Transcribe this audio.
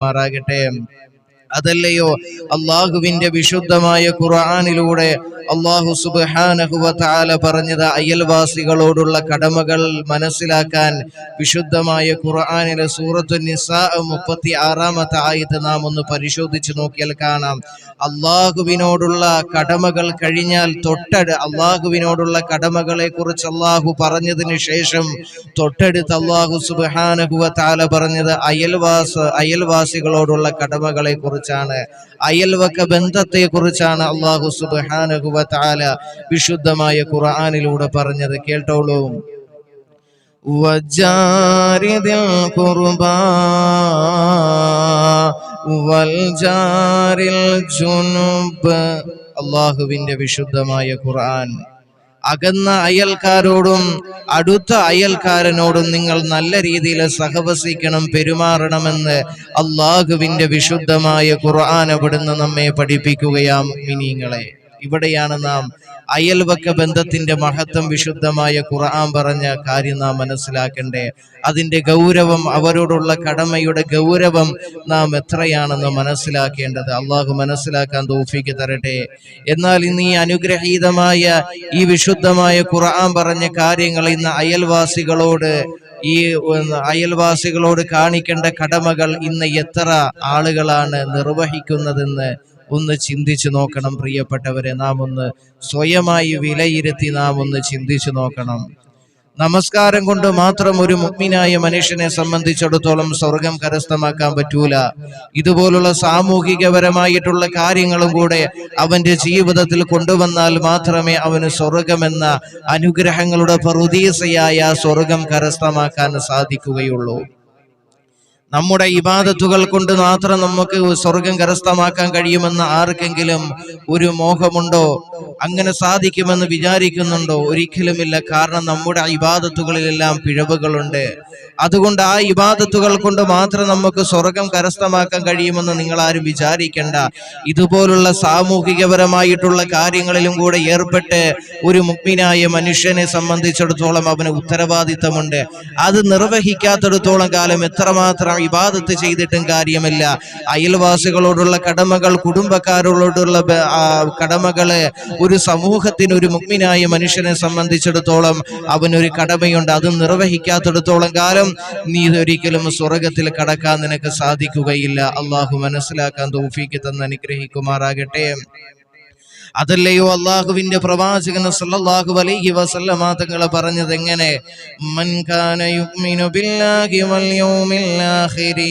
മാറാകട്ടെ. അതല്ലയോ അള്ളാഹുവിന്റെ വിശുദ്ധമായ ഖുർആനിലൂടെ അള്ളാഹു സുബ്ഹാനഹു വ തആല പറഞ്ഞത് അയൽവാസികളോടുള്ള കടമകൾ മനസ്സിലാക്കാൻ വിശുദ്ധമായ ഖുർആനിലെ സൂറത്തു നിസാ 36-ാമത്തെ ആയത്ത് നാം ഒന്ന് പരിശോധിച്ച് നോക്കിയാൽ കാണാം. അള്ളാഹുവിനോടുള്ള കടമകൾ കഴിഞ്ഞാൽ അള്ളാഹുവിനോടുള്ള കടമകളെ കുറിച്ച് അള്ളാഹു പറഞ്ഞതിന് ശേഷം തൊട്ടടുത്ത് അള്ളാഹു സുബ്ഹാനഹു വ തആല പറഞ്ഞത് അയൽവാസികളോടുള്ള കടമകളെ കുറിച്ചാണ്, അയൽവക്ക ബന്ധത്തെ കുറിച്ചാണ് അള്ളാഹു സുബ്ഹാനഹു വ തആല വിശുദ്ധമായ ഖുർആനിലൂടെ പറഞ്ഞത്. കേട്ടോളൂ. വജാരിദിൽ ഖുർബാ വൽ ജാരിൽ ജുനുബ്. അള്ളാഹുവിന്റെ വിശുദ്ധമായ ഖുർആൻ. അകന്ന അയൽക്കാരോടും അടുത്ത അയൽക്കാരനോടും നിങ്ങൾ നല്ല രീതിയിൽ സഹവസിക്കണം, പെരുമാറണമെന്ന് അള്ളാഹുവിന്റെ വിശുദ്ധമായ ഖുർആൻ അവിടുന്ന് നമ്മെ പഠിപ്പിക്കുകയാം. മിനിങ്ങളെ, ഇവിടെയാണ് നാം അയൽവക്ക ബന്ധത്തിന്റെ മഹത്വം വിശുദ്ധമായ ഖുർആൻ പറഞ്ഞ കാര്യം നാം മനസ്സിലാക്കണ്ടേ. അതിന്റെ ഗൗരവം, അവരോടുള്ള കടമയുടെ ഗൗരവം നാം എത്രയാണെന്ന് മനസ്സിലാക്കേണ്ടത്. അള്ളാഹു മനസ്സിലാക്കാൻ തൗഫീഖ് തരട്ടെ. എന്നാൽ ഇന്ന് ഈ അനുഗ്രഹീതമായ ഈ വിശുദ്ധമായ ഖുർആൻ പറഞ്ഞ കാര്യങ്ങൾ ഇന്ന് അയൽവാസികളോട് കാണിക്കേണ്ട കടമകൾ ഇന്ന് എത്ര ആളുകളാണ് നിർവഹിക്കുന്നതെന്ന് ഒന്ന് ചിന്തിച്ചു നോക്കണം. പ്രിയപ്പെട്ടവരെ, നാം ഒന്ന് സ്വയമായി വിലയിരുത്തി നാം ഒന്ന് ചിന്തിച്ചു നോക്കണം. നമസ്കാരം കൊണ്ട് മാത്രം ഒരു മുഅ്മിനായ മനുഷ്യനെ സംബന്ധിച്ചിടത്തോളം സ്വർഗം കരസ്ഥമാക്കാൻ പറ്റൂല. ഇതുപോലുള്ള സാമൂഹികപരമായിട്ടുള്ള കാര്യങ്ങളും കൂടെ അവന്റെ ജീവിതത്തിൽ കൊണ്ടുവന്നാൽ മാത്രമേ അവന് സ്വർഗമെന്ന അനുഗ്രഹങ്ങളുടെ പറുദീസയായ സ്വർഗം കരസ്ഥമാക്കാൻ സാധിക്കുകയുള്ളൂ. നമ്മുടെ ഇബാദത്തുകൾ കൊണ്ട് മാത്രം നമുക്ക് സ്വർഗം കരസ്ഥമാക്കാൻ കഴിയുമെന്ന് ആർക്കെങ്കിലും ഒരു മോഹമുണ്ടോ? അങ്ങനെ സാധിക്കുമെന്ന് വിചാരിക്കുന്നുണ്ടോ? ഒരിക്കലുമില്ല. കാരണം നമ്മുടെ ഇബാദത്തുകളിലെല്ലാം പിഴവുകളുണ്ട്. അതുകൊണ്ട് ആ ഇബാദത്തുകൾ കൊണ്ട് മാത്രം നമുക്ക് സ്വർഗം കരസ്ഥമാക്കാൻ കഴിയുമെന്ന് നിങ്ങൾ ആരും വിചാരിക്കേണ്ട. ഇതുപോലുള്ള സാമൂഹികപരമായിട്ടുള്ള കാര്യങ്ങളിലും കൂടെ ഏർപ്പെട്ട് ഒരു മുഅ്മിനായ മനുഷ്യനെ സംബന്ധിച്ചിടത്തോളം അവന് ഉത്തരവാദിത്തമുണ്ട്. അത് നിർവഹിക്കാത്തിടത്തോളം കാലം എത്രമാത്രം ഇബാദത്ത് ചെയ്തിട്ടും കാര്യമില്ല. അയൽവാസികളോടുള്ള കടമകൾ, കുടുംബക്കാരോടുള്ള കടമകള് ഒരു സമൂഹത്തിന്, ഒരു മുഅ്മിനായ മനുഷ്യനെ സംബന്ധിച്ചിടത്തോളം അവനൊരു കടമയുണ്ട്. അത് നിർവഹിക്കാത്തിടത്തോളം കാലം നീ ഒരിക്കലും സ്വർഗത്തിൽ കടക്കാൻ നിനക്ക് സാധിക്കുകയില്ല. അള്ളാഹു മനസ്സിലാക്കാൻ തൗഫീഖ് തന്ന് അനുഗ്രഹിക്കുമാറാകട്ടെ. അതല്ലയോ അള്ളാഹുവിന്റെ പ്രവാചകൻ സല്ലല്ലാഹു അലൈഹി വസല്ലമ തങ്ങൾ പറഞ്ഞത് എങ്ങനെ? മൻ കാന യുഅ്മിനു ബില്ലാഹി വൽ യൗമിൽ ആഖിരി